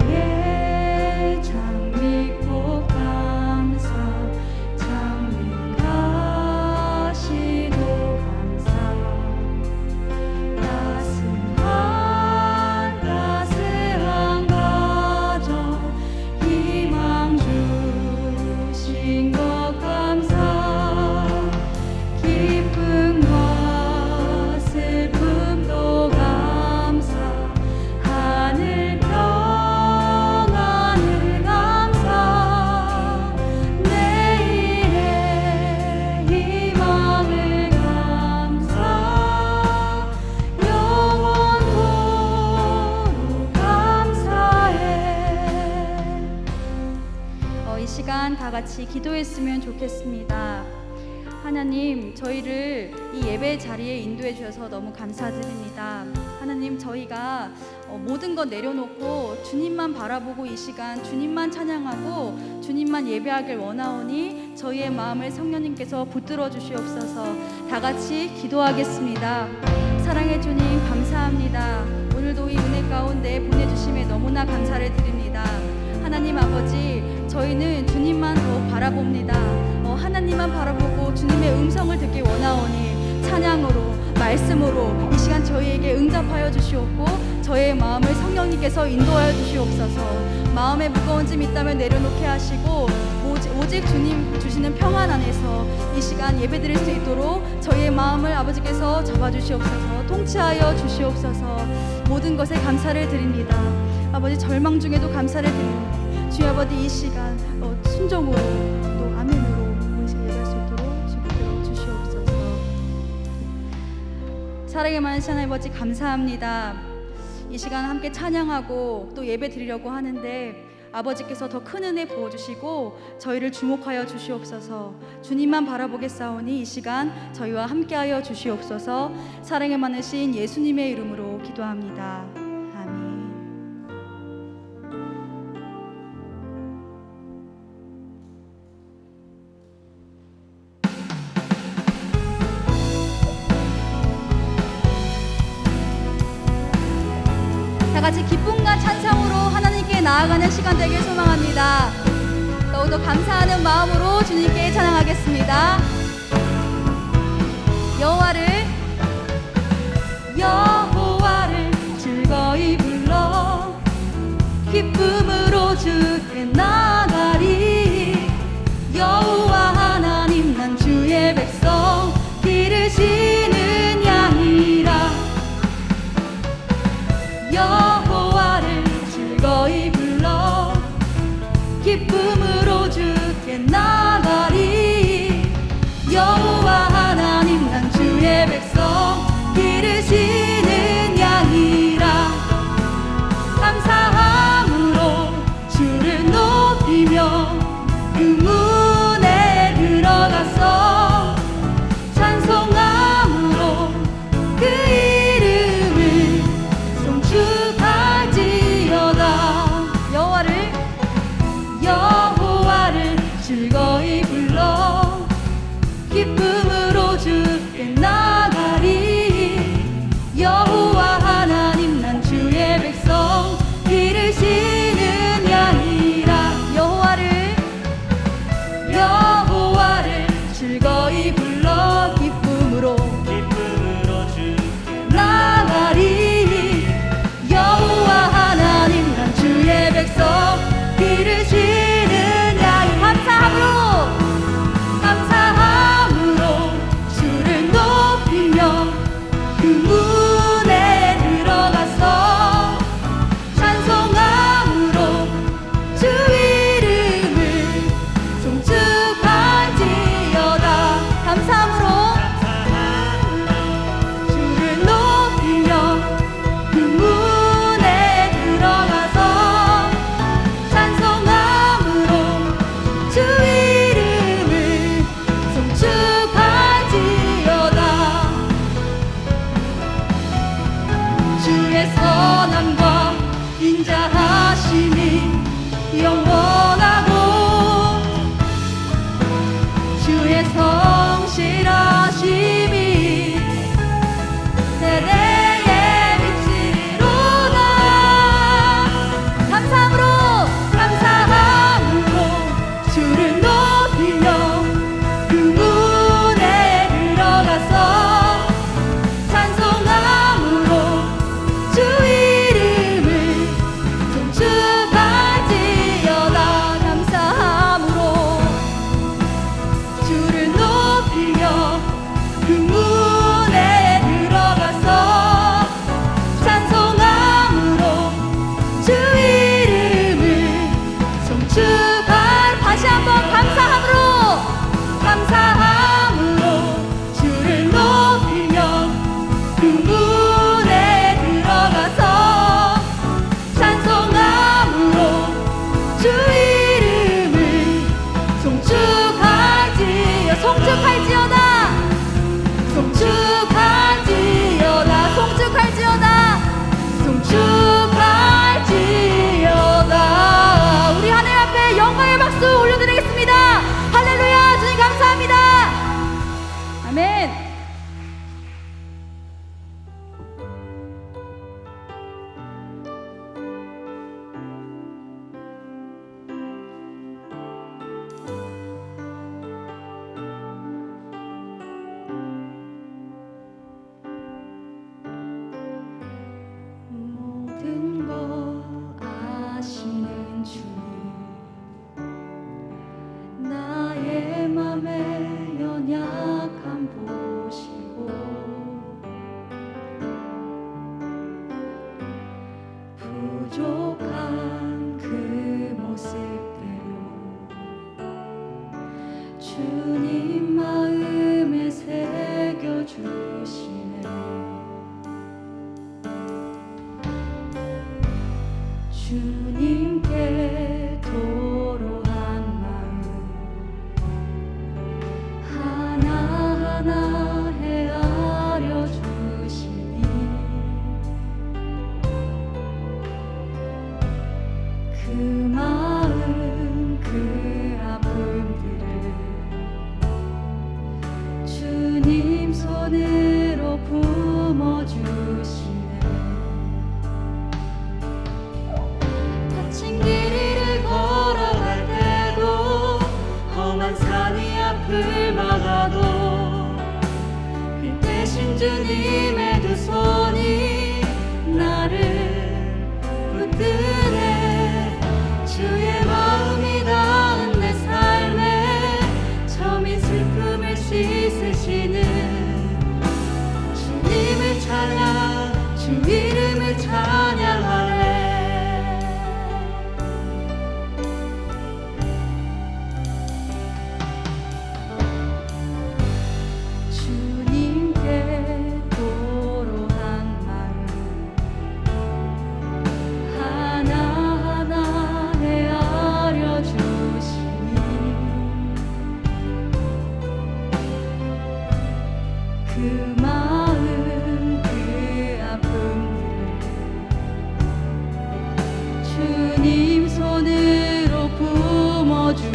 길가에 장미꽃 감사 장미 가시도 감사 따스한 가정 희망 주신 것 감사 기쁨과 슬픔도 감사 하늘 평안을 감사 내일의 희망을 감사 영원토록 감사해. 이 시간 다 같이 기도했으면 좋겠습니다. 하나님, 저희를 이 예배 자리에 인도해 주셔서 너무 감사드립니다. 하나님, 저희가 모든 것 내려놓고 주님만 바라보고 이 시간 주님만 찬양하고 주님만 예배하길 원하오니 저희의 마음을 성령님께서 붙들어 주시옵소서. 다 같이 기도하겠습니다. 사랑해 주님, 감사합니다. 오늘도 이 은혜 가운데 보내주심에 너무나 감사를 드립니다. 하나님 아버지, 저희는 주님만 더 바라봅니다. 하나님만 바라보고 주님의 음성을 듣기 원하오니 찬양으로 말씀으로 이 시간 저희에게 응답하여 주시옵고 저의 마음을 성령님께서 인도하여 주시옵소서. 마음에 무거운 짐 있다면 내려놓게 하시고 오직 주님 주시는 평안 안에서 이 시간 예배드릴 수 있도록 저희의 마음을 아버지께서 잡아주시옵소서. 통치하여 주시옵소서. 모든 것에 감사를 드립니다. 아버지, 절망 중에도 감사를 드립니다. 주여 아버지, 이 시간 순종으로 또 아멘으로 예배할 수 있도록 주님께서 주시옵소서. 사랑의 많으신 하나님 아버지, 감사합니다. 이 시간 함께 찬양하고 또 예배 드리려고 하는데 아버지께서 더 큰 은혜 부어주시고 저희를 주목하여 주시옵소서. 주님만 바라보겠사오니 이 시간 저희와 함께하여 주시옵소서. 사랑의 많으신 예수님의 이름으로 기도합니다. 아멘. 다 같이 기쁨과 찬송으로 하나님께 나아가는 시간 되길 소망합니다. 더욱더 감사하는 마음으로 주님께 찬양하겠습니다. 여호와를 즐거이 불러 기쁨으로 주께 나가리. 여호와 하나님, 난 주의 백성 기르시는 양이라. 여호와를 즐거이 불러 기쁨으로 주께 나가리. 여호와 하나님, 난 주의 백성 기르시는 양이라. 감사함으로 주를 높이 부족한 그 모습대로 주님 마음에 새겨주시네. 주님께 도로한 마음 하나하나 헤아려 주시니 그 마음 그 아픔들을 주님 손으로 품어주시네. 거친 길이를 걸어갈 때도 험한 산이 앞을 막아도 그 대신 주님의 두 손이 나를 붙드네. 주의 마음이 닿은 내 삶에 점인 슬픔을 씻으시는 주님을 찬양 주 이름을 찬양하네. 주님께 도로한 마음 하나하나 헤아려 주시니 그 마음 그 아픔들을 주님 손으로 품어주시네.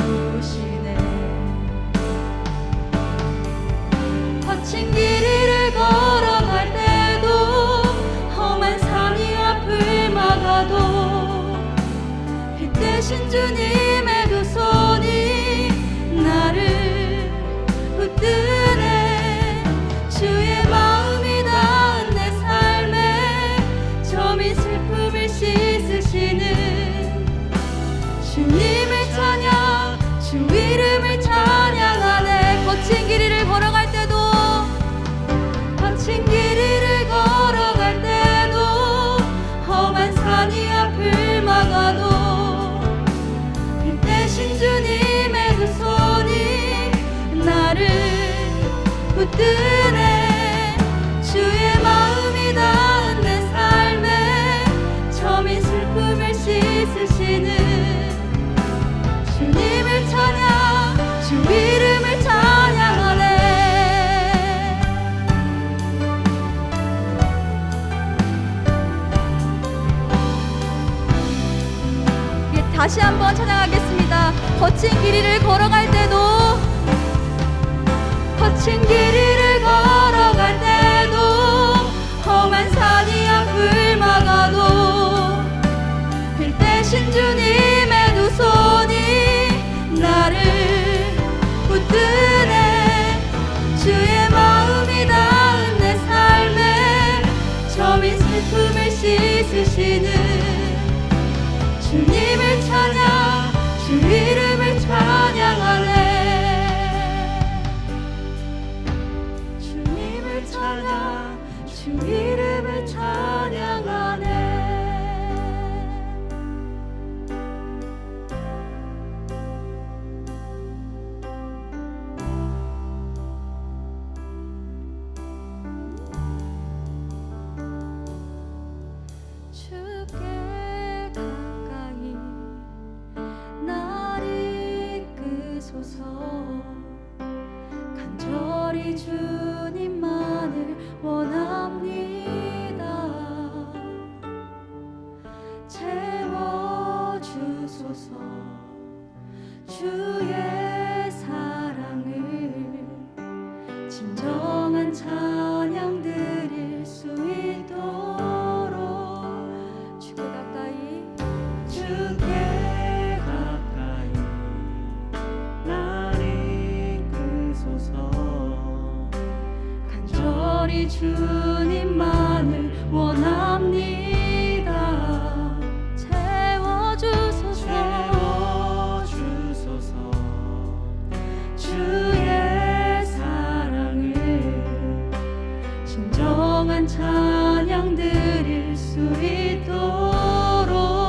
거친 길이를 걸어갈 때도 험한 산이 앞을 막아도 빛 대신 주님의 두 손이 나를 붙드네. 주의 마음이 닿은 내 삶에 점인 슬픔을 씻으시는 주님을 찬양 주 이름을 찬양하네. 거친 길이를 걸어갈 때도 거친 길이를 걸어갈 때도 험한 산이 앞을 막아도 빛 대신 주님의 두 손이 나를 붙드네. 주의 마음이 닿은 내 삶에 점인 슬픔을 씻으시는 주님을 찬양 주 이름을 찬양하네. 다시 한번 찬양하겠습니다. 거친 길이를 걸어갈 때도 거친 길이를 걸어갈 때도 험한 산이 앞을 막아도 빛 대신 주님의 두 손이 나를 붙드네. 주의 마음이 닿은 내 삶에 점인 슬픔을 씻으시는 주님을 찬양 주 이름을 찬양하네. 주님을 찬양 주 이름을 찬양하네. 주께 가까이 날 이끄소서. 간절히 주님만을 원합니다. 채워주소서. 주의 사랑을 진정한 찬양 드릴 수 있도록 주께 가까이 주께 가까이 날 이끄소서. 간절히 주님만을 원합니다. 채워주소서. 주의 사랑을 진정한 찬양 드릴 수 있도록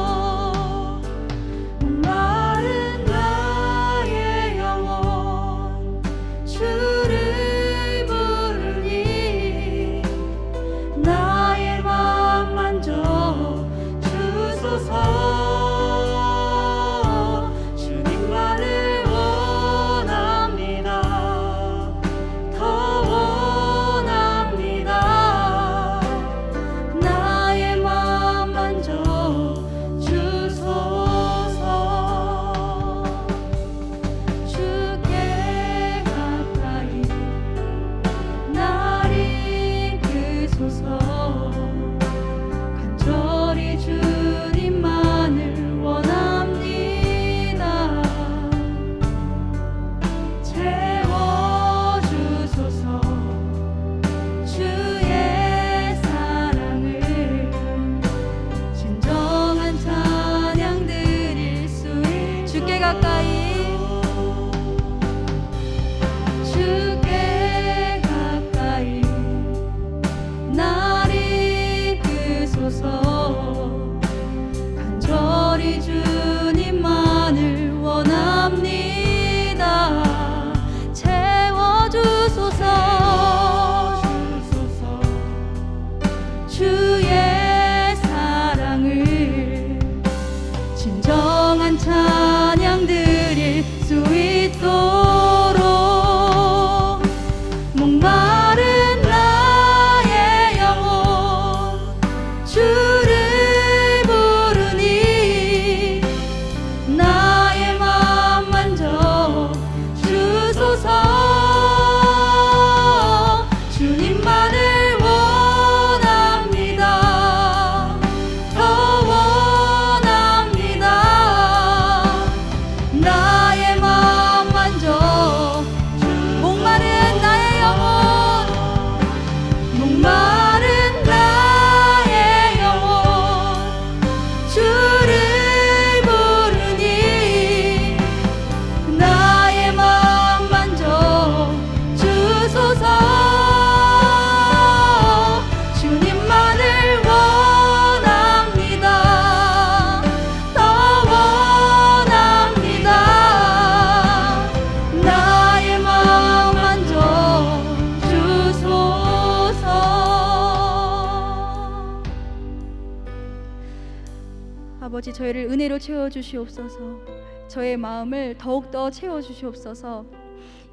아버지, 저희를 은혜로 채워주시옵소서. 저의 마음을 더욱더 채워주시옵소서.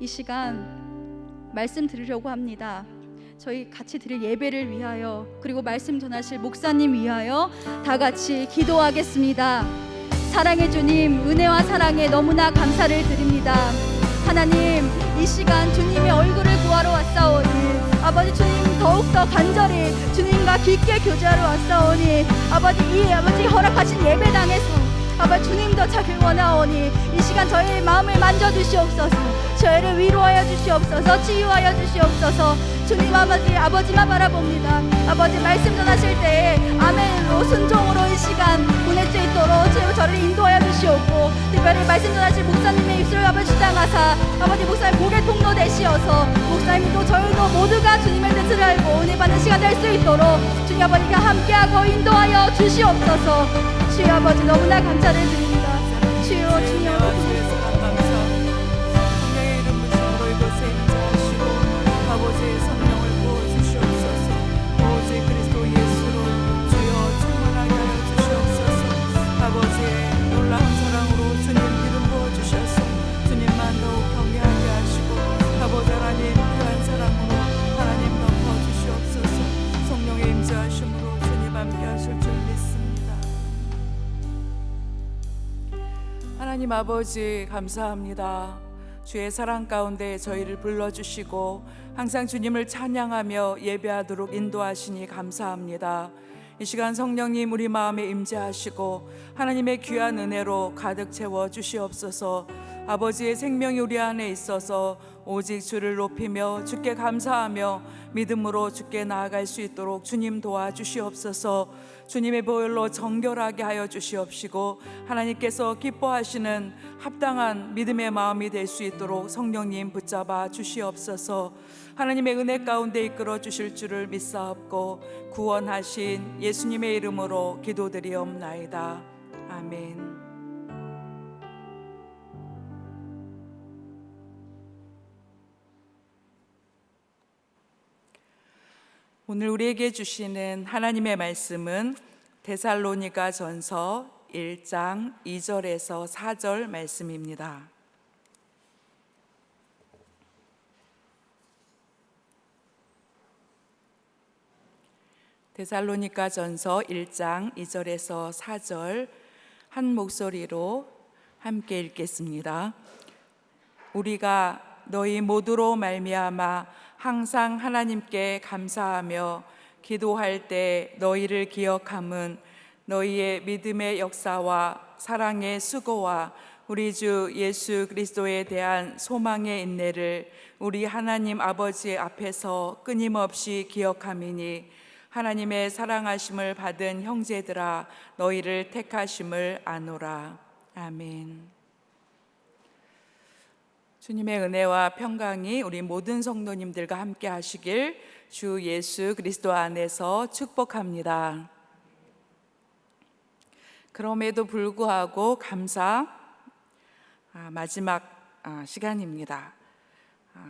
이 시간 말씀 들으려고 합니다. 저희 같이 드릴 예배를 위하여, 그리고 말씀 전하실 목사님 위하여 다 같이 기도하겠습니다. 사랑의 주님, 은혜와 사랑에 너무나 감사를 드립니다. 하나님, 이 시간 주님의 얼굴을 구하러 왔사오니 아버지, 주님 더욱더 간절히 주님과 깊게 교제하러 왔사오니 아버지, 이 아버지 허락하신 예배당에서 아버지 주님도 찾길 원하오니 이 시간 저희의 마음을 만져주시옵소서. 저희를 위로하여 주시옵소서. 치유하여 주시옵소서. 주님 아버지만 바라봅니다. 아버지, 말씀 전하실 때에 아멘으로 순종으로 이 시간 보낼 수 있도록 저를 인도하여 주시옵고, 특별히 말씀 전하실 목사님의 입술을 아버지 주장하사 아버지 목사님 복의 통로 되시어서 목사님도 저희도 모두가 주님의 뜻을 알고 은혜 받는 시간 될 수 있도록 주님 아버지가 함께하고 인도하여 주시옵소서. 주여 아버지, 너무나 감사를 드립니다. 주여, 주여 아버지의 성령을 부어주시옵소서. 오직 그리스도 예수로 주여 충만하게 하여 주시옵소서. 아버지의 놀라운 사랑으로 주님 기름 부어주셔서 주님만 더욱 경외하게 하시고 아버지 하나님 귀한 사랑으로 하나님 덮어주시옵소서. 성령의 임재하심으로 주님 함께 하실 줄 믿습니다. 하나님 아버지, 감사합니다. 주의 사랑 가운데 저희를 불러주시고 항상 주님을 찬양하며 예배하도록 인도하시니 감사합니다. 이 시간 성령님 우리 마음에 임재하시고 하나님의 귀한 은혜로 가득 채워 주시옵소서. 아버지의 생명이 우리 안에 있어서 오직 주를 높이며 주께 감사하며 믿음으로 주께 나아갈 수 있도록 주님 도와주시옵소서. 주님의 보혈로 정결하게 하여 주시옵시고 하나님께서 기뻐하시는 합당한 믿음의 마음이 될 수 있도록 성령님 붙잡아 주시옵소서. 하나님의 은혜 가운데 이끌어 주실 줄을 믿사옵고 구원하신 예수님의 이름으로 기도드리옵나이다. 아멘. 오늘 우리에게 주시는 하나님의 말씀은 데살로니가 전서 1장 2절에서 4절 말씀입니다. 데살로니가 전서 1장 2절에서 4절 한 목소리로 함께 읽겠습니다. 우리가 너희 모두로 말미암아 항상 하나님께 감사하며 기도할 때 너희를 기억함은 너희의 믿음의 역사와 사랑의 수고와 우리 주 예수 그리스도에 대한 소망의 인내를 우리 하나님 아버지 앞에서 끊임없이 기억함이니 하나님의 사랑하심을 받은 형제들아 너희를 택하심을 아노라. 아멘. 주님의 은혜와 평강이 우리 모든 성도님들과 함께 하시길 주 예수 그리스도 안에서 축복합니다. 그럼에도 불구하고 감사 마지막 시간입니다.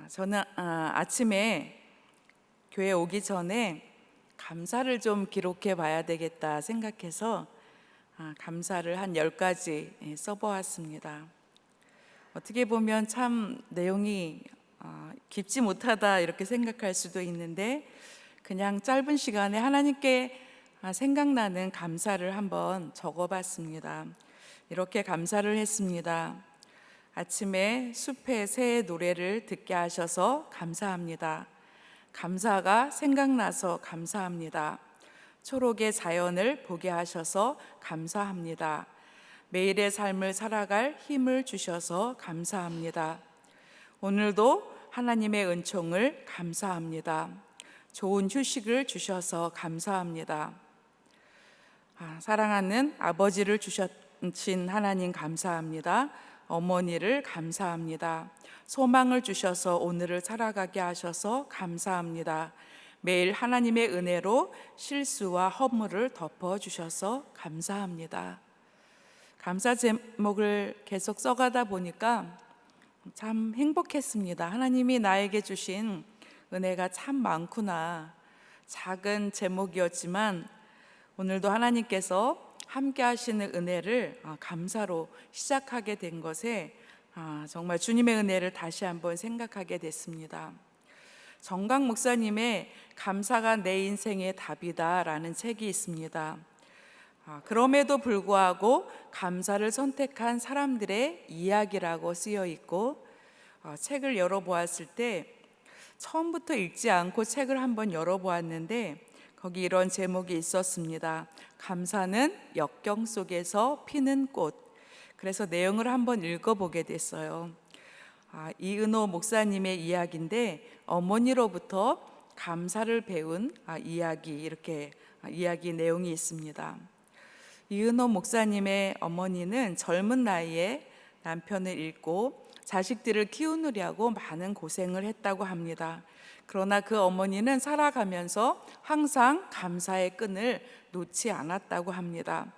저는 아침에 교회 오기 전에 감사를 좀 기록해 봐야 되겠다 생각해서 감사를 한 10가지 써보았습니다. 어떻게 보면 참 내용이 깊지 못하다 이렇게 생각할 수도 있는데 그냥 짧은 시간에 하나님께 생각나는 감사를 한번 적어봤습니다. 이렇게 감사를 했습니다. 아침에 숲의 새의 노래를 듣게 하셔서 감사합니다. 감사가 생각나서 감사합니다. 초록의 자연을 보게 하셔서 감사합니다. 매일의 삶을 살아갈 힘을 주셔서 감사합니다. 오늘도 하나님의 은총을 감사합니다. 좋은 휴식을 주셔서 감사합니다. 사랑하는 아버지를 주신 하나님 감사합니다. 어머니를 감사합니다. 소망을 주셔서 오늘을 살아가게 하셔서 감사합니다. 매일 하나님의 은혜로 실수와 허물을 덮어주셔서 감사합니다. 감사 제목을 계속 써가다 보니까 참 행복했습니다. 하나님이 나에게 주신 은혜가 참 많구나. 작은 제목이었지만 오늘도 하나님께서 함께 하시는 은혜를 감사로 시작하게 된 것에 정말 주님의 은혜를 다시 한번 생각하게 됐습니다. 정강 목사님의 감사가 내 인생의 답이다라는 책이 있습니다. 그럼에도 불구하고 감사를 선택한 사람들의 이야기라고 쓰여 있고, 책을 열어보았을 때 처음부터 읽지 않고 책을 한번 열어보았는데 거기 이런 제목이 있었습니다. 감사는 역경 속에서 피는 꽃. 그래서 내용을 한번 읽어보게 됐어요. 이은호 목사님의 이야기인데 어머니로부터 감사를 배운 이야기, 이렇게 이야기 내용이 있습니다. 이은호 목사님의 어머니는 젊은 나이에 남편을 잃고 자식들을 키우느라고 많은 고생을 했다고 합니다. 그러나 그 어머니는 살아가면서 항상 감사의 끈을 놓지 않았다고 합니다.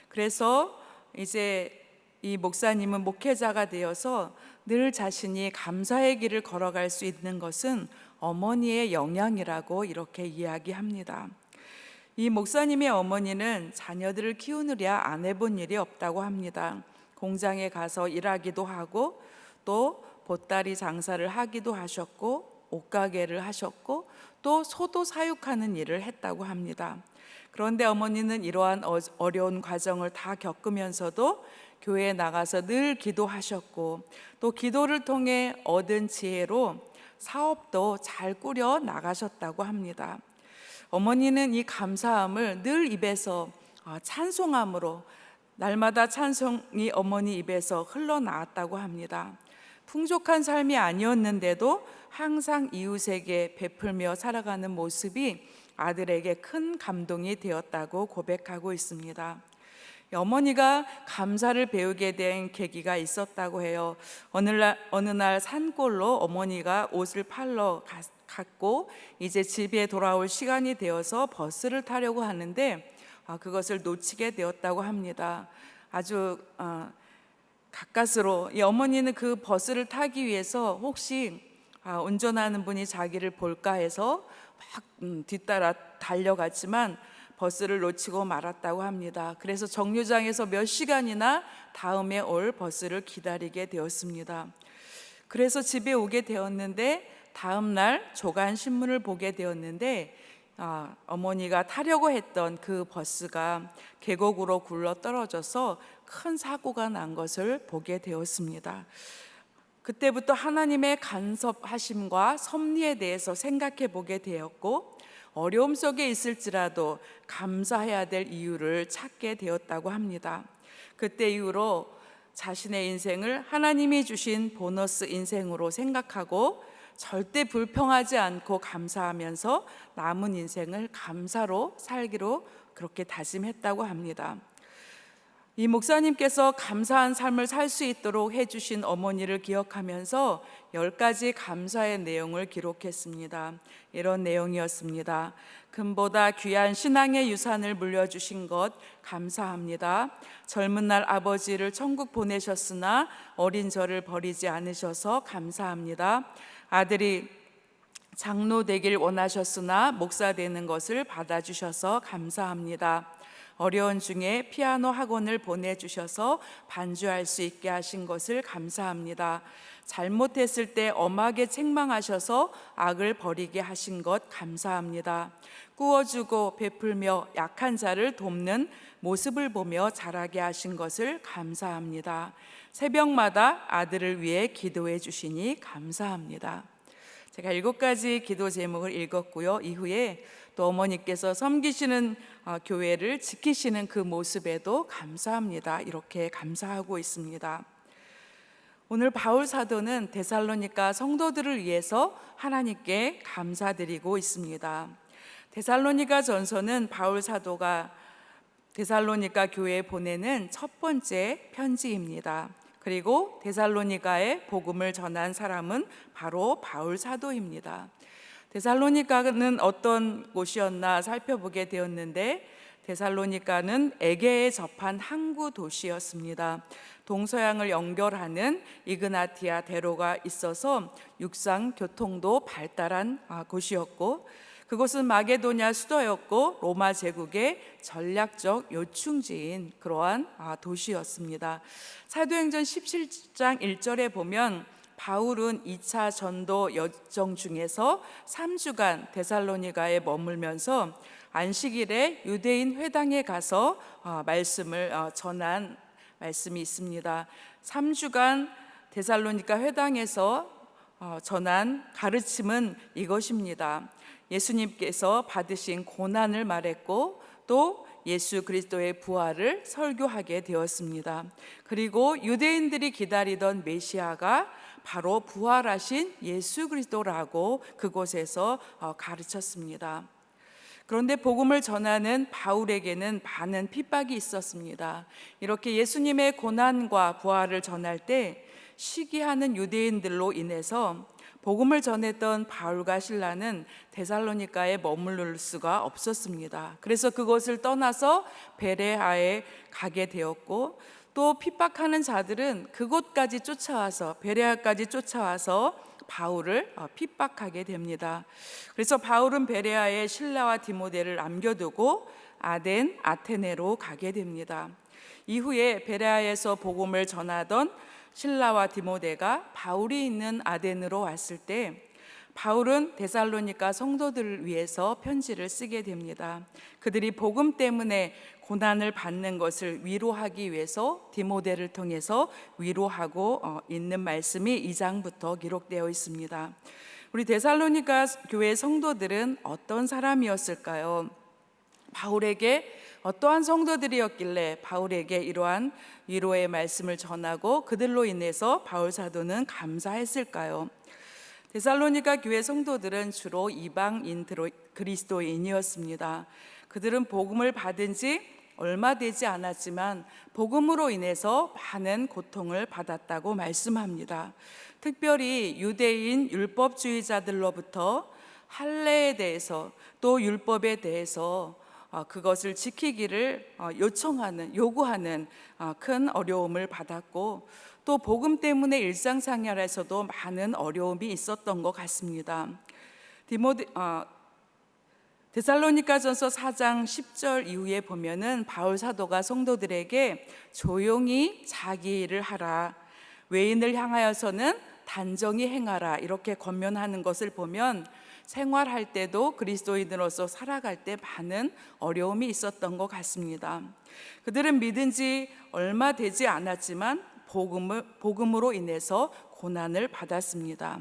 그래서 이제 이 목사님은 목회자가 되어서 늘 자신이 감사의 길을 걸어갈 수 있는 것은 어머니의 영향이라고 이렇게 이야기합니다. 이 목사님의 어머니는 자녀들을 키우느라 안 해본 일이 없다고 합니다. 공장에 가서 일하기도 하고 또 보따리 장사를 하기도 하셨고 옷가게를 하셨고 또 소도 사육하는 일을 했다고 합니다. 그런데 어머니는 이러한 어려운 과정을 다 겪으면서도 교회에 나가서 늘 기도하셨고 또 기도를 통해 얻은 지혜로 사업도 잘 꾸려 나가셨다고 합니다. 어머니는 이 감사함을 늘 입에서 찬송함으로 날마다 찬송이 어머니 입에서 흘러나왔다고 합니다. 풍족한 삶이 아니었는데도 항상 이웃에게 베풀며 살아가는 모습이 아들에게 큰 감동이 되었다고 고백하고 있습니다. 어머니가 감사를 배우게 된 계기가 있었다고 해요. 어느 날 산골로 어머니가 옷을 팔러 갔고 이제 집에 돌아올 시간이 되어서 버스를 타려고 하는데 그것을 놓치게 되었다고 합니다. 아주 가까스로 이 어머니는 그 버스를 타기 위해서 혹시 운전하는 분이 자기를 볼까 해서 막 뒤따라 달려갔지만 버스를 놓치고 말았다고 합니다. 그래서 정류장에서 몇 시간이나 다음에 올 버스를 기다리게 되었습니다. 그래서 집에 오게 되었는데 다음 날 조간 신문을 보게 되었는데 어머니가 타려고 했던 그 버스가 계곡으로 굴러 떨어져서 큰 사고가 난 것을 보게 되었습니다. 그때부터 하나님의 간섭하심과 섭리에 대해서 생각해 보게 되었고 어려움 속에 있을지라도 감사해야 될 이유를 찾게 되었다고 합니다. 그때 이후로 자신의 인생을 하나님이 주신 보너스 인생으로 생각하고 절대 불평하지 않고 감사하면서 남은 인생을 감사로 살기로 그렇게 다짐했다고 합니다. 이 목사님께서 감사한 삶을 살 수 있도록 해주신 어머니를 기억하면서 10가지 감사의 내용을 기록했습니다. 이런 내용이었습니다. 금보다 귀한 신앙의 유산을 물려주신 것 감사합니다. 젊은 날 아버지를 천국 보내셨으나 어린 저를 버리지 않으셔서 감사합니다. 아들이 장로 되길 원하셨으나 목사 되는 것을 받아주셔서 감사합니다. 어려운 중에 피아노 학원을 보내주셔서 반주할 수 있게 하신 것을 감사합니다. 잘못했을 때 엄하게 책망하셔서 악을 버리게 하신 것 감사합니다. 꾸어주고 베풀며 약한 자를 돕는 모습을 보며 자라게 하신 것을 감사합니다. 새벽마다 아들을 위해 기도해 주시니 감사합니다. 제가 7가지 기도 제목을 읽었고요. 이후에 또 어머니께서 섬기시는 교회를 지키시는 그 모습에도 감사합니다. 이렇게 감사하고 있습니다. 오늘 바울 사도는 데살로니가 성도들을 위해서 하나님께 감사드리고 있습니다. 데살로니가 전서는 바울 사도가 데살로니가 교회에 보내는 첫 번째 편지입니다. 그리고 데살로니가에 복음을 전한 사람은 바로 바울 사도입니다. 데살로니가는 어떤 곳이었나 살펴보게 되었는데 데살로니가는 에게에 접한 항구 도시였습니다. 동서양을 연결하는 이그나티아 대로가 있어서 육상 교통도 발달한 곳이었고 그곳은 마게도냐 수도였고 로마 제국의 전략적 요충지인 그러한 도시였습니다. 사도행전 17장 1절에 보면 바울은 2차 전도 여정 중에서 3주간 데살로니가에 머물면서 안식일에 유대인 회당에 가서 말씀을 전한 말씀이 있습니다. 3주간 데살로니가 회당에서 전한 가르침은 이것입니다. 예수님께서 받으신 고난을 말했고 또 예수 그리스도의 부활을 설교하게 되었습니다. 그리고 유대인들이 기다리던 메시아가 바로 부활하신 예수 그리스도라고 그곳에서 가르쳤습니다. 그런데 복음을 전하는 바울에게는 많은 핍박이 있었습니다. 이렇게 예수님의 고난과 부활을 전할 때 시기하는 유대인들로 인해서 복음을 전했던 바울과 실라는 데살로니가에 머무를 수가 없었습니다. 그래서 그곳을 떠나서 베레아에 가게 되었고, 또 핍박하는 자들은 그곳까지 쫓아와서 베레아까지 쫓아와서 바울을 핍박하게 됩니다. 그래서 바울은 베레아에 실라와 디모데를 남겨두고 아테네로 가게 됩니다. 이후에 베레아에서 복음을 전하던 실라와 디모데가 바울이 있는 아덴으로 왔을 때 바울은 데살로니가 성도들을 위해서 편지를 쓰게 됩니다. 그들이 복음 때문에 고난을 받는 것을 위로하기 위해서 디모데를 통해서 위로하고 있는 말씀이 2장부터 기록되어 있습니다. 우리 데살로니가 교회 성도들은 어떤 사람이었을까요? 바울에게 어떠한 성도들이었길래 바울에게 이러한 위로의 말씀을 전하고 그들로 인해서 바울 사도는 감사했을까요? 데살로니가 교회 성도들은 주로 이방인 그리스도인이었습니다. 그들은 복음을 받은 지 얼마 되지 않았지만 복음으로 인해서 많은 고통을 받았다고 말씀합니다. 특별히 유대인 율법주의자들로부터 할례에 대해서 또 율법에 대해서 그것을 지키기를 요구하는 큰 어려움을 받았고, 또 복음 때문에 일상생활에서도 많은 어려움이 있었던 것 같습니다. 데살로니가전서 4장 10절 이후에 보면은 바울 사도가 성도들에게 조용히 자기 일을 하라, 외인을 향하여서는 단정히 행하라 이렇게 권면하는 것을 보면 생활할 때도 그리스도인으로서 살아갈 때 많은 어려움이 있었던 것 같습니다. 그들은 믿은 지 얼마 되지 않았지만 복음으로 인해서 고난을 받았습니다.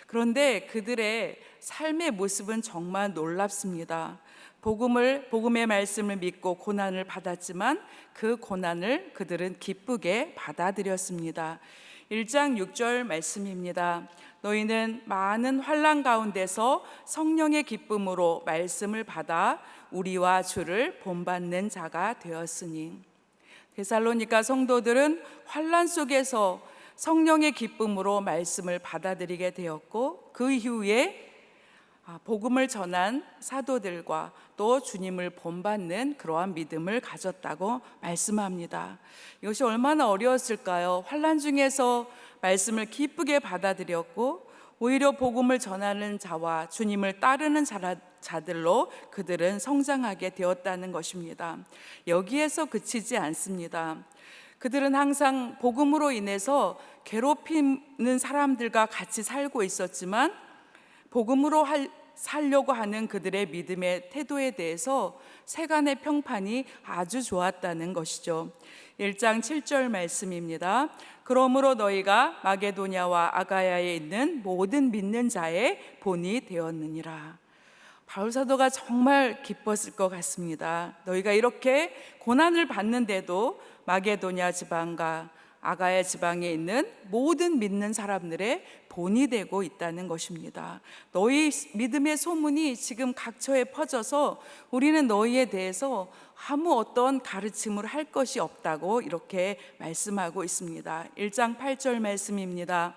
그런데 그들의 삶의 모습은 정말 놀랍습니다. 복음의 말씀을 믿고 고난을 받았지만 그 고난을 그들은 기쁘게 받아들였습니다. 1장 6절 말씀입니다. 너희는 많은 환난 가운데서 성령의 기쁨으로 말씀을 받아 우리와 주를 본받는 자가 되었으니. 데살로니가 성도들은 환난 속에서 성령의 기쁨으로 말씀을 받아들이게 되었고, 그 이후에 복음을 전한 사도들과 또 주님을 본받는 그러한 믿음을 가졌다고 말씀합니다. 이것이 얼마나 어려웠을까요? 환난 중에서 말씀을 기쁘게 받아들였고, 오히려 복음을 전하는 자와 주님을 따르는 자들로 그들은 성장하게 되었다는 것입니다. 여기에서 그치지 않습니다. 그들은 항상 복음으로 인해서 괴롭히는 사람들과 같이 살고 있었지만, 복음으로 살려고 하는 그들의 믿음의 태도에 대해서 세간의 평판이 아주 좋았다는 것이죠. 1장 7절 말씀입니다. 그러므로 너희가 마게도냐와 아가야에 있는 모든 믿는 자의 본이 되었느니라. 바울 사도가 정말 기뻤을 것 같습니다. 너희가 이렇게 고난을 받는데도 마게도냐 지방과 아가야 지방에 있는 모든 믿는 사람들의 본이 되고 있다는 것입니다. 너희 믿음의 소문이 지금 각처에 퍼져서 우리는 너희에 대해서 아무 어떤 가르침을 할 것이 없다고 이렇게 말씀하고 있습니다. 1장 8절 말씀입니다.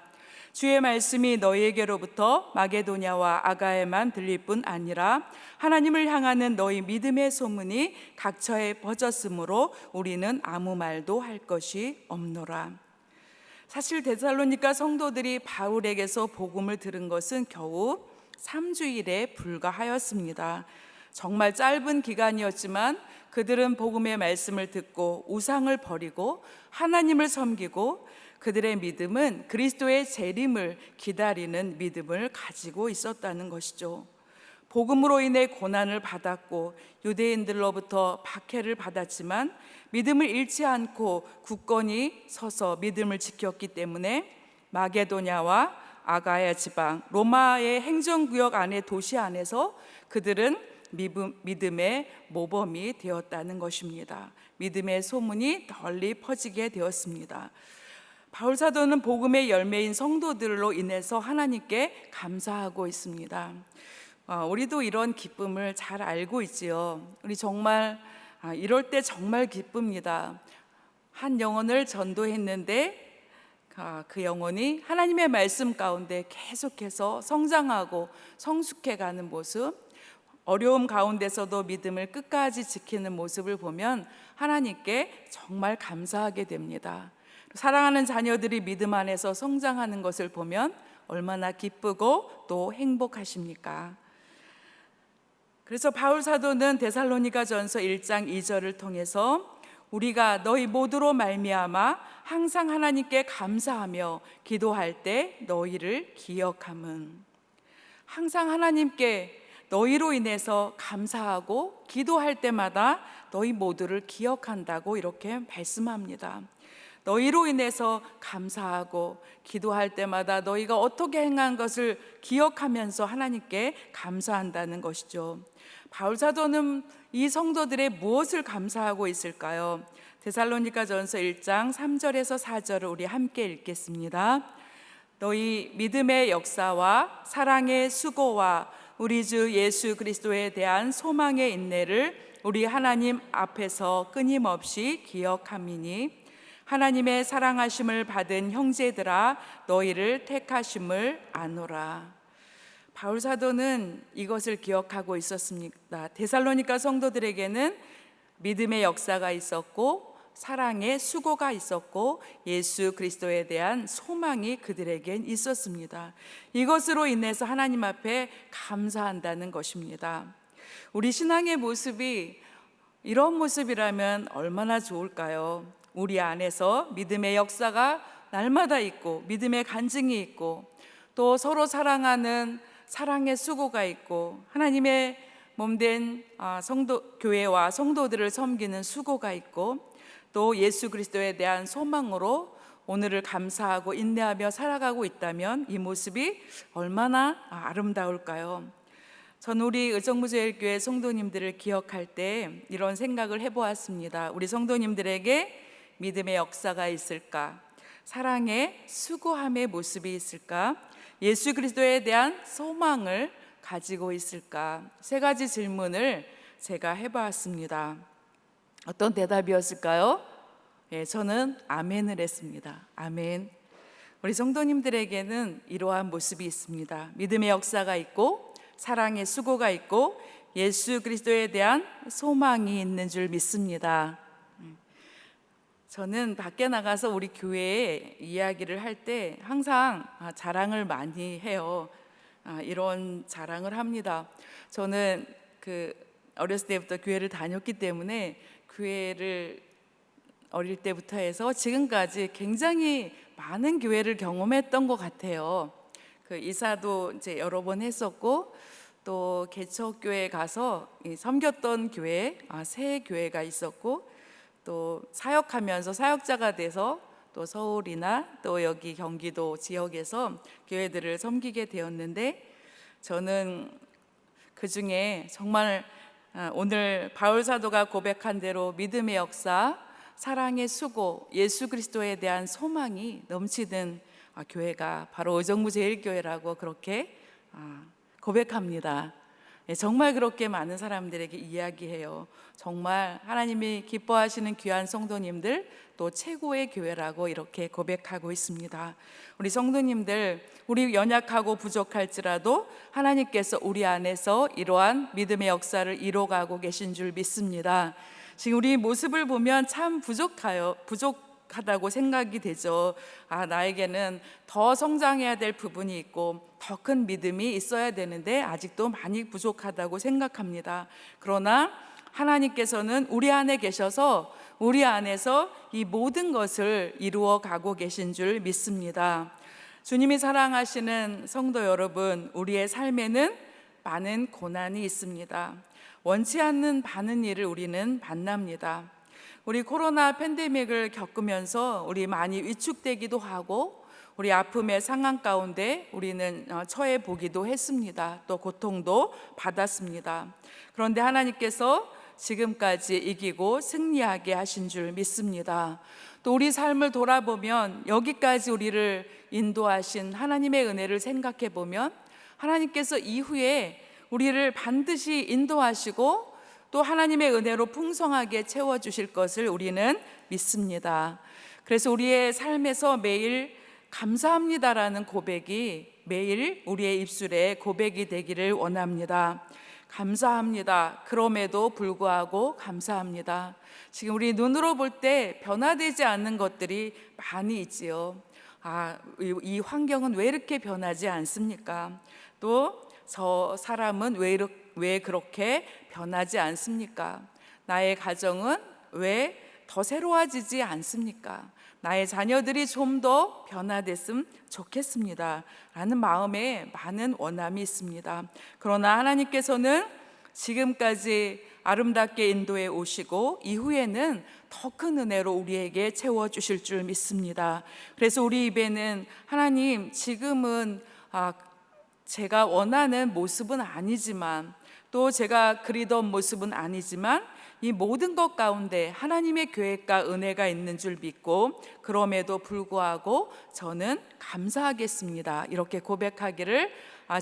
주의 말씀이 너희에게로부터 마게도냐와 아가야에만 들릴 뿐 아니라 하나님을 향하는 너희 믿음의 소문이 각처에 퍼졌으므로 우리는 아무 말도 할 것이 없노라. 사실 데살로니가 성도들이 바울에게서 복음을 들은 것은 겨우 3주일에 불과하였습니다. 정말 짧은 기간이었지만 그들은 복음의 말씀을 듣고 우상을 버리고 하나님을 섬기고 그들의 믿음은 그리스도의 재림을 기다리는 믿음을 가지고 있었다는 것이죠. 복음으로 인해 고난을 받았고 유대인들로부터 박해를 받았지만 믿음을 잃지 않고 굳건히 서서 믿음을 지켰기 때문에 마게도냐와 아가야 지방, 로마의 행정구역 안의 도시 안에서 그들은 믿음의 모범이 되었다는 것입니다. 믿음의 소문이 널리 퍼지게 되었습니다. 바울 사도는 복음의 열매인 성도들로 인해서 하나님께 감사하고 있습니다. 우리도 이런 기쁨을 잘 알고 있지요. 우리 정말 이럴 때 정말 기쁩니다. 한 영혼을 전도했는데 그 영혼이 하나님의 말씀 가운데 계속해서 성장하고 성숙해가는 모습, 어려움 가운데서도 믿음을 끝까지 지키는 모습을 보면 하나님께 정말 감사하게 됩니다. 사랑하는 자녀들이 믿음 안에서 성장하는 것을 보면 얼마나 기쁘고 또 행복하십니까? 그래서 바울 사도는 데살로니가전서 1장 2절을 통해서 우리가 너희 모두로 말미암아 항상 하나님께 감사하며 기도할 때 너희를 기억함은, 항상 하나님께 너희로 인해서 감사하고 기도할 때마다 너희 모두를 기억한다고 이렇게 말씀합니다. 너희로 인해서 감사하고 기도할 때마다 너희가 어떻게 행한 것을 기억하면서 하나님께 감사한다는 것이죠. 바울 사도는 이 성도들의 무엇을 감사하고 있을까요? 데살로니가전서 1장 3절에서 4절을 우리 함께 읽겠습니다. 너희 믿음의 역사와 사랑의 수고와 우리 주 예수 그리스도에 대한 소망의 인내를 우리 하나님 앞에서 끊임없이 기억함이니 하나님의 사랑하심을 받은 형제들아 너희를 택하심을 아노라. 바울 사도는 이것을 기억하고 있었습니다. 데살로니가 성도들에게는 믿음의 역사가 있었고 사랑의 수고가 있었고 예수 그리스도에 대한 소망이 그들에겐 있었습니다. 이것으로 인해서 하나님 앞에 감사한다는 것입니다. 우리 신앙의 모습이 이런 모습이라면 얼마나 좋을까요? 우리 안에서 믿음의 역사가 날마다 있고 믿음의 간증이 있고 또 서로 사랑하는 사랑의 수고가 있고 하나님의 몸된 교회와 성도들을 섬기는 수고가 있고 또 예수 그리스도에 대한 소망으로 오늘을 감사하고 인내하며 살아가고 있다면 이 모습이 얼마나 아름다울까요? 전 우리 의정부제일교회 성도님들을 기억할 때 이런 생각을 해보았습니다. 우리 성도님들에게 믿음의 역사가 있을까? 사랑의 수고함의 모습이 있을까? 예수 그리스도에 대한 소망을 가지고 있을까? 세 가지 질문을 제가 해보았습니다. 어떤 대답이었을까요? 저는 아멘을 했습니다. 아멘. 우리 성도님들에게는 이러한 모습이 있습니다. 믿음의 역사가 있고 사랑의 수고가 있고 예수 그리스도에 대한 소망이 있는 줄 믿습니다. 저는 밖에 나가서 우리 교회에 이야기를 할 때 항상 자랑을 많이 해요. 이런 자랑을 합니다. 저는 어렸을 때부터 교회를 다녔기 때문에 교회를 어릴 때부터 해서 지금까지 굉장히 많은 교회를 경험했던 것 같아요. 이사도 이제 여러 번 했었고 또 개척교회 가서 섬겼던 교회, 새 교회가 있었고 또 사역하면서 사역자가 돼서 또 서울이나 또 여기 경기도 지역에서 교회들을 섬기게 되었는데 저는 그 중에 정말 오늘 바울 사도가 고백한 대로 믿음의 역사, 사랑의 수고, 예수 그리스도에 대한 소망이 넘치는 교회가 바로 의정부제일교회라고 그렇게 고백합니다. 정말 그렇게 많은 사람들에게 이야기해요. 정말 하나님이 기뻐하시는 귀한 성도님들, 또 최고의 교회라고 이렇게 고백하고 있습니다. 우리 성도님들, 우리 연약하고 부족할지라도 하나님께서 우리 안에서 이러한 믿음의 역사를 이뤄가고 계신 줄 믿습니다. 지금 우리 모습을 보면 참 부족해요. 부족하다고 생각이 되죠. 나에게는 더 성장해야 될 부분이 있고 더 큰 믿음이 있어야 되는데 아직도 많이 부족하다고 생각합니다. 그러나 하나님께서는 우리 안에 계셔서 우리 안에서 이 모든 것을 이루어 가고 계신 줄 믿습니다. 주님이 사랑하시는 성도 여러분, 우리의 삶에는 많은 고난이 있습니다. 원치 않는 많은 일을 우리는 만납니다. 우리 코로나 팬데믹을 겪으면서 우리 많이 위축되기도 하고 우리 아픔의 상황 가운데 우리는 처해 보기도 했습니다. 또 고통도 받았습니다. 그런데 하나님께서 지금까지 이기고 승리하게 하신 줄 믿습니다. 또 우리 삶을 돌아보면 여기까지 우리를 인도하신 하나님의 은혜를 생각해 보면 하나님께서 이후에 우리를 반드시 인도하시고 또 하나님의 은혜로 풍성하게 채워주실 것을 우리는 믿습니다. 그래서 우리의 삶에서 매일 감사합니다라는 고백이 매일 우리의 입술에 고백이 되기를 원합니다. 감사합니다. 그럼에도 불구하고 감사합니다. 지금 우리 눈으로 볼 때 변화되지 않는 것들이 많이 있지요. 이 환경은 왜 이렇게 변하지 않습니까? 또 저 사람은 왜 그렇게 변하지 않습니까? 나의 가정은 왜 더 새로워지지 않습니까? 나의 자녀들이 좀 더 변화됐으면 좋겠습니다 라는 마음에 많은 원함이 있습니다. 그러나 하나님께서는 지금까지 아름답게 인도해 오시고 이후에는 더 큰 은혜로 우리에게 채워주실 줄 믿습니다. 그래서 우리 입에는 하나님, 지금은 제가 원하는 모습은 아니지만 또 제가 그리던 모습은 아니지만 이 모든 것 가운데 하나님의 계획과 은혜가 있는 줄 믿고 그럼에도 불구하고 저는 감사하겠습니다. 이렇게 고백하기를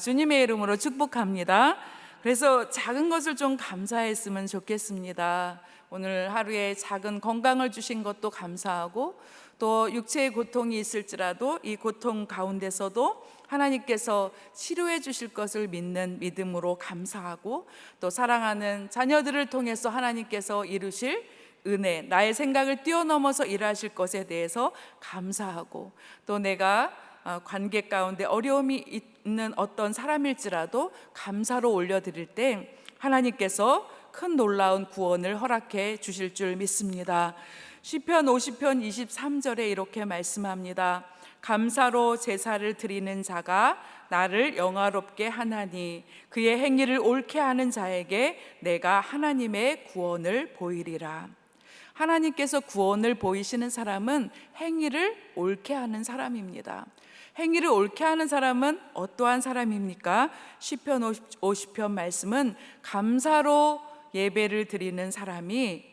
주님의 이름으로 축복합니다. 그래서 작은 것을 좀 감사했으면 좋겠습니다. 오늘 하루에 작은 건강을 주신 것도 감사하고 또 육체의 고통이 있을지라도 이 고통 가운데서도 하나님께서 치료해 주실 것을 믿는 믿음으로 감사하고 또 사랑하는 자녀들을 통해서 하나님께서 이루실 은혜, 나의 생각을 뛰어넘어서 일하실 것에 대해서 감사하고 또 내가 관계 가운데 어려움이 있는 어떤 사람일지라도 감사로 올려드릴 때 하나님께서 큰 놀라운 구원을 허락해 주실 줄 믿습니다. 시편 50편 23절에 이렇게 말씀합니다. 감사로 제사를 드리는 자가 나를 영화롭게 하나니 그의 행위를 옳게 하는 자에게 내가 하나님의 구원을 보이리라. 하나님께서 구원을 보이시는 사람은 행위를 옳게 하는 사람입니다. 행위를 옳게 하는 사람은 어떠한 사람입니까? 시편 50편 말씀은 감사로 예배를 드리는 사람이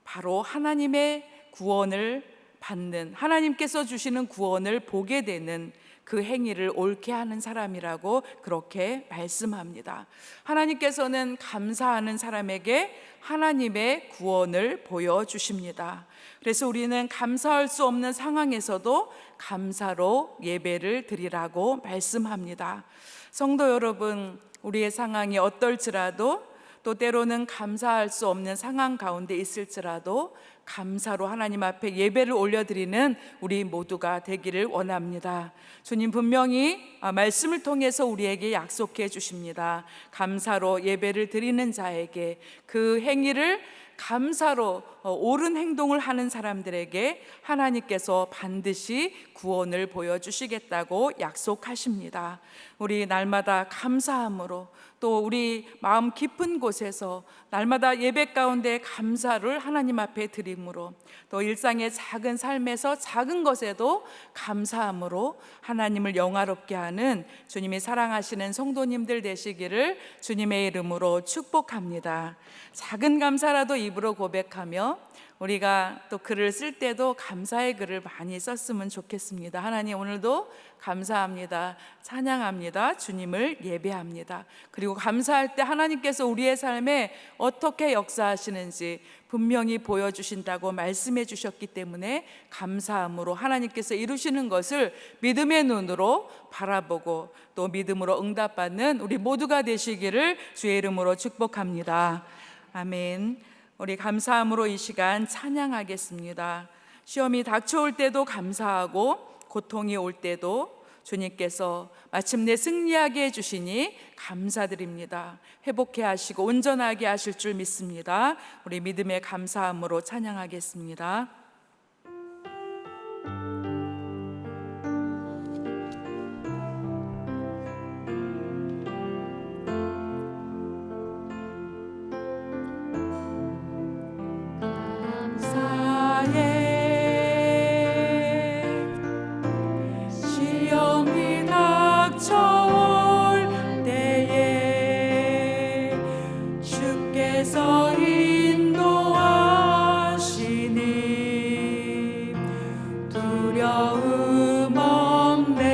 바로 하나님의 구원을 받는, 하나님께서 주시는 구원을 보게 되는 그 행위를 옳게 하는 사람이라고 그렇게 말씀합니다. 하나님께서는 감사하는 사람에게 하나님의 구원을 보여주십니다. 그래서 우리는 감사할 수 없는 상황에서도 감사로 예배를 드리라고 말씀합니다. 성도 여러분, 우리의 상황이 어떨지라도 또 때로는 감사할 수 없는 상황 가운데 있을지라도 감사로 하나님 앞에 예배를 올려드리는 우리 모두가 되기를 원합니다. 주님 분명히 말씀을 통해서 우리에게 약속해 주십니다. 감사로 예배를 드리는 자에게 그 행위를 감사로 옳은 행동을 하는 사람들에게 하나님께서 반드시 구원을 보여주시겠다고 약속하십니다. 우리 날마다 감사함으로 또 우리 마음 깊은 곳에서 날마다 예배 가운데 감사를 하나님 앞에 드림으로 또 일상의 작은 삶에서 작은 것에도 감사함으로 하나님을 영화롭게 하는 주님이 사랑하시는 성도님들 되시기를 주님의 이름으로 축복합니다. 작은 감사라도 입으로 고백하며 우리가 또 글을 쓸 때도 감사의 글을 많이 썼으면 좋겠습니다. 하나님, 오늘도 감사합니다. 찬양합니다. 주님을 예배합니다. 그리고 감사할 때 하나님께서 우리의 삶에 어떻게 역사하시는지 분명히 보여주신다고 말씀해 주셨기 때문에 감사함으로 하나님께서 이루시는 것을 믿음의 눈으로 바라보고 또 믿음으로 응답받는 우리 모두가 되시기를 주의 이름으로 축복합니다. 아멘. 우리 감사함으로 이 시간 찬양하겠습니다. 시험이 닥쳐올 때도 감사하고 고통이 올 때도 주님께서 마침내 승리하게 해주시니 감사드립니다. 회복해 하시고 온전하게 하실 줄 믿습니다. 우리 믿음의 감사함으로 찬양하겠습니다. 시험이 닥쳐올 때에 주께서 인도하시니 두려움 없네.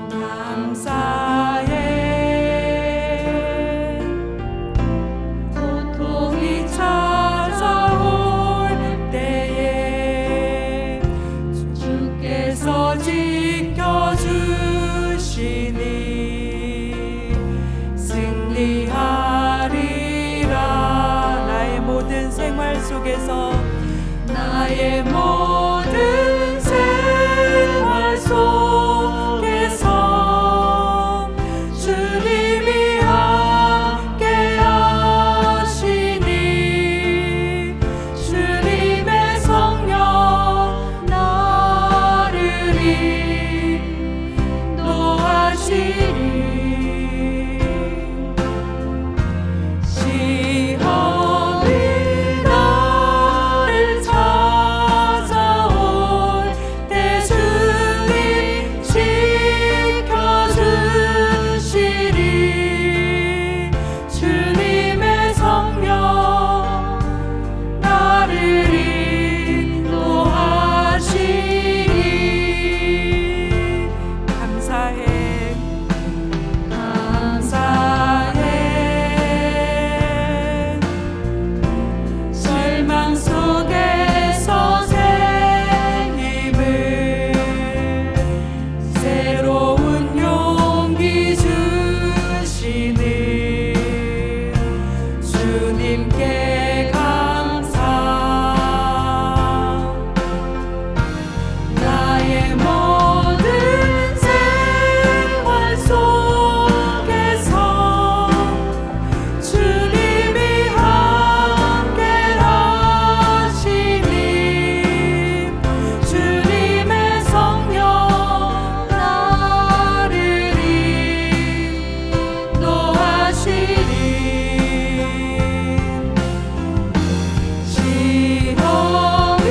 감사해. 고통이 찾아올 때에 주께서 지켜주시니 승리하리라. 나의 모든 생활 속에서 나의 모든 생활 속에서 주님이 함께 하시니 주님의 성령 나를 인도하시니 시험이 나를 찾아올 때 주님 지켜주시니 주님의 성령 나를 인도하시니 감사해. 감사해. 절망 속에서 새 힘을 새로운 용기 주시는 주님께 감사. 나의 모든 생활 속에서 주님이 함께 하시니 주님의 성령 나를 인도하시니 시험이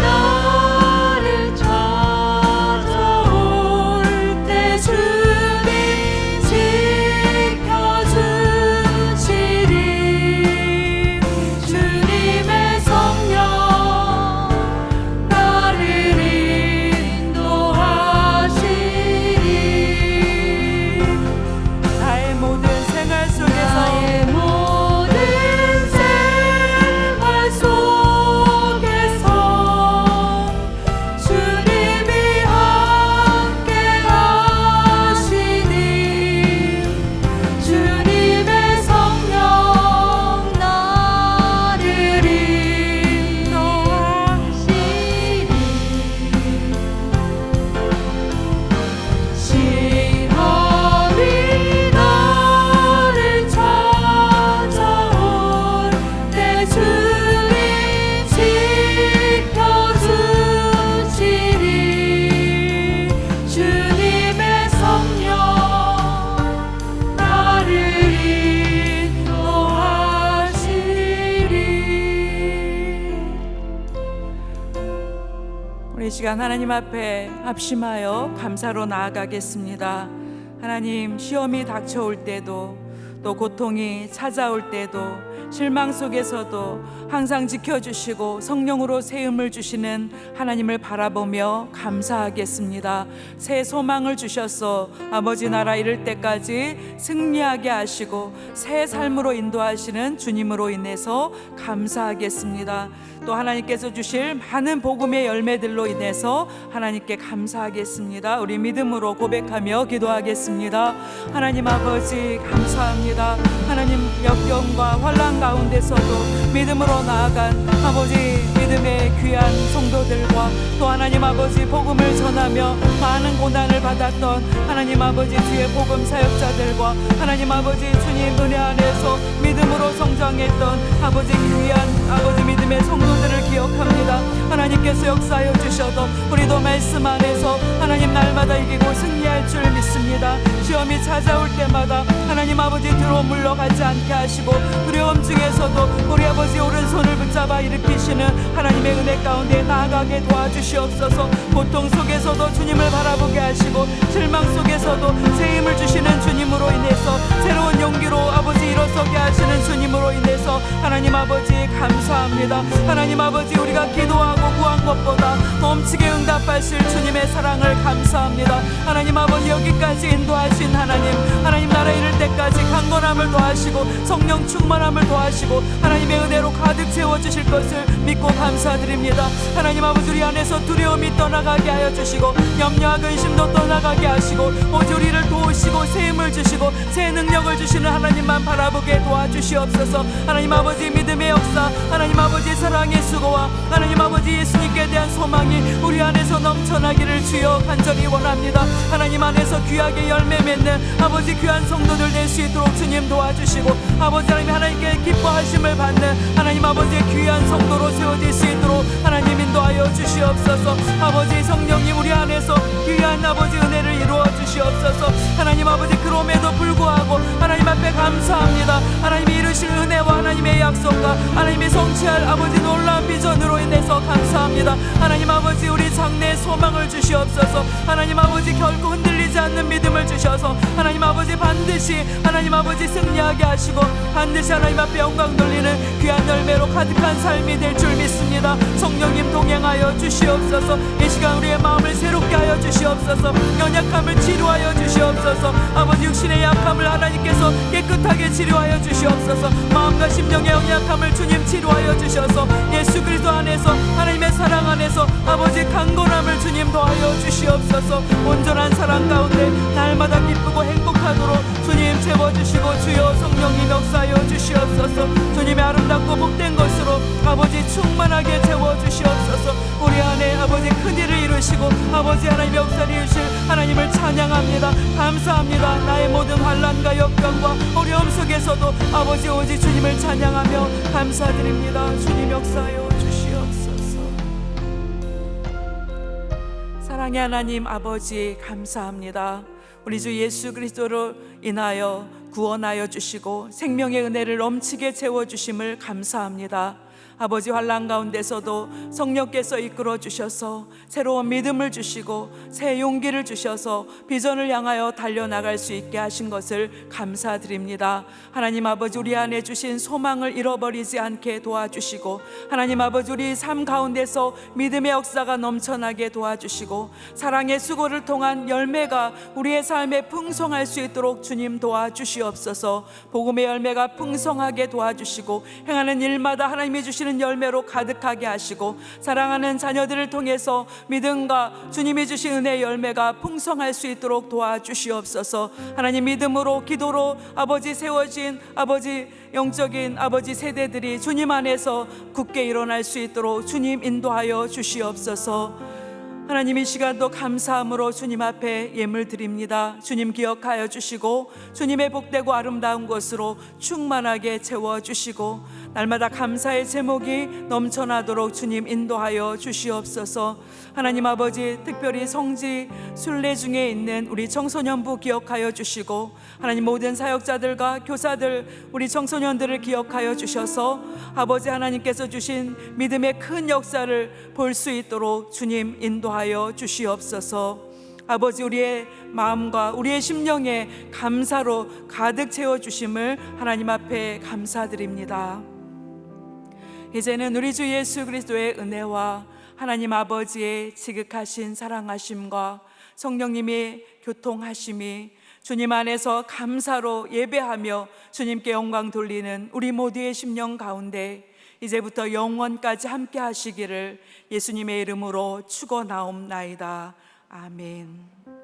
나를 찾아올 때 주님 지켜주시니 주님의 성령 나를 인도하시니 나의 모든 생활 속에서 주님이 함께 하시니 주님의 성령 나를 인도하시니 시험이 나를 찾아올 때 주님 지켜주시니 주님의 성령 나를 인도하시니. 우리 이 시간 하나님 앞에 합심하여 감사로 나아가겠습니다. 하나님, 시험이 닥쳐올 때도 또 고통이 찾아올 때도 실망 속에서도 항상 지켜주시고 성령으로 세움을 주시는 하나님을 바라보며 감사하겠습니다. 새 소망을 주셔서 아버지 나라 이를 때까지 승리하게 하시고 새 삶으로 인도하시는 주님으로 인해서 감사하겠습니다. 또 하나님께서 주실 많은 복음의 열매들로 인해서 하나님께 감사하겠습니다. 우리 믿음으로 고백하며 기도하겠습니다. 하나님 아버지 감사합니다. 하나님 역경과 환난 가운데서도 믿음으로 나아간 아버지 믿음의 귀한 성도들과 또 하나님 아버지 복음을 전하며 많은 고난을 받았던 하나님 아버지 주의 복음 사역자들과 하나님 아버지 주님 은혜 안에서 믿음으로 성장했던 아버지 귀한 아버지 믿음의 성도들을 기억합니다. 하나님께서 역사하여 주셔도 우리도 말씀 안에서 하나님 날마다 이기고 승리할 줄 믿습니다. 시험이 찾아올 때마다 하나님 아버지 뒤로 물러가지 않게 하시고 두려움 중에서도 우리 아버지 오른손을 붙잡아 일으키시는 하나님의 은혜 가운데 나아가게 도와주시옵소서. 고통 속에서도 주님을 바라보게 하시고 실망 속에서도 새 힘을 주시는 주님으로 인해서 새로운 용기로 아버지 일어서게 하시는 주님으로 인해서 하나님 아버지 감사합니다. 하나님 아버지 우리가 기도하고 구한 것보다 넘치게 응답하실 주님의 사랑을 감사합니다. 하나님 아버지 여기까지 인도하신 하나님 나라 이를 때까지 강건함을 더하시고 성령 충만함을 더하시고 하나님의 은혜로 가득 채워주실 것을 믿고 감사드립니다. 하나님 아버지 우리 안에서 두려움이 떠나가게 하여 주시고 염려와 근심도 떠나가게 하시고 오직 우리를 도우시고 새 힘을 주시고 새 능력을 주시는 하나님만 바라보게 도와주시옵소서. 하나님 아버지 믿음의 역사 하나님 아버지 사랑의 수고와 하나님 아버지 예수님께 대한 소망이 우리 안에서 넘쳐나기를 주여 간절히 원합니다. 하나님 안에서 귀하게 열매 맺는 아버지 귀한 성도들 될 수 있도록 주님 도와주시고 아버지 하나님께 기뻐하심을 받는 하나님 아버지의 귀한 성도로 세워질 수 있도록 하나님 인도하여 주시옵소서. 아버지 성령님 우리 안에서 귀한 아버지 은혜를 이루어 주시옵소서. 하나님 아버지 그럼에도 불구하고 하나님 앞에 감사합니다. 하나님이 이루실 은혜와 하나님의 약속과 하나님의 성취할 아버지 놀라운 비전으로 인해서 감사합니다. 하나님 아버지 우리 장래에 소망을 주시옵소서. 하나님 아버지 결코 흔들리지 않는 믿음을 주셔서 하나님 아버지 반드시 하나님 아버지 승리하게 하시고 반드시 하나님 앞에 영광 돌리는 귀한 열매로 가득한 삶이 될 줄 믿습니다. 성령님 동행하여 주시옵소서. 이 시간 우리의 마음을 새롭게 하여 주시옵소서. 연약함을 치료하여 주시옵소서. 아버지 육신의 약함을 하나님께서 깨끗하게 치료하여 주시옵소서. 마음과 심령의 연약함을 주님 치료하여 주셔서 예수 그리스도 안에서 하나님의 사랑 안에서 아버지 강건함을 주님 더하여 주시옵소서. 온전한 사랑 가운데 날마다 기쁘고 행복하도록 주님 채워주시고 주여 성령님 역사하여 주시옵소서. 주님의 아름답고 복된 것으로 아버지 충만하게 채워주시옵소서. 우리 안에 아버지 큰일을 이루시고 아버지 하나님의 역사를 이루실 하나님을 찬양합니다. 감사합니다. 나의 모든 환난과 역경과 어려움 속에서도 아버지 오직 주님을 찬양하며 감사드립니다. 주님 역사하여 주시옵소서. 사랑의 하나님 아버지 감사합니다. 우리 주 예수 그리스도로 인하여 구원하여 주시고 생명의 은혜를 넘치게 채워주심을 감사합니다. 아버지 환난 가운데서도 성령께서 이끌어 주셔서 새로운 믿음을 주시고 새 용기를 주셔서 비전을 향하여 달려나갈 수 있게 하신 것을 감사드립니다. 하나님 아버지 우리 안에 주신 소망을 잃어버리지 않게 도와주시고 하나님 아버지 우리 삶 가운데서 믿음의 역사가 넘쳐나게 도와주시고 사랑의 수고를 통한 열매가 우리의 삶에 풍성할 수 있도록 주님 도와주시옵소서. 복음의 열매가 풍성하게 도와주시고 행하는 일마다 하나님이 주시는 열매로 가득하게 하시고 사랑하는 자녀들을 통해서 믿음과 주님이 주신 은혜의 열매가 풍성할 수 있도록 도와주시옵소서. 하나님 믿음으로 기도로 아버지 세워진 아버지 영적인 아버지 세대들이 주님 안에서 굳게 일어날 수 있도록 주님 인도하여 주시옵소서. 하나님 이 시간도 감사함으로 주님 앞에 예물 드립니다. 주님 기억하여 주시고 주님의 복되고 아름다운 것으로 충만하게 채워주시고 날마다 감사의 제목이 넘쳐나도록 주님 인도하여 주시옵소서. 하나님 아버지 특별히 성지 순례 중에 있는 우리 청소년부 기억하여 주시고 하나님 모든 사역자들과 교사들 우리 청소년들을 기억하여 주셔서 아버지 하나님께서 주신 믿음의 큰 역사를 볼 수 있도록 주님 인도하여 주시옵소서. 아버지 우리의 마음과 우리의 심령에 감사로 가득 채워주심을 하나님 앞에 감사드립니다. 이제는 우리 주 예수 그리스도의 은혜와 하나님 아버지의 지극하신 사랑하심과 성령님의 교통하심이 주님 안에서 감사로 예배하며 주님께 영광 돌리는 우리 모두의 심령 가운데 이제부터 영원까지 함께 하시기를 예수님의 이름으로 축원하옵나이다. 아멘.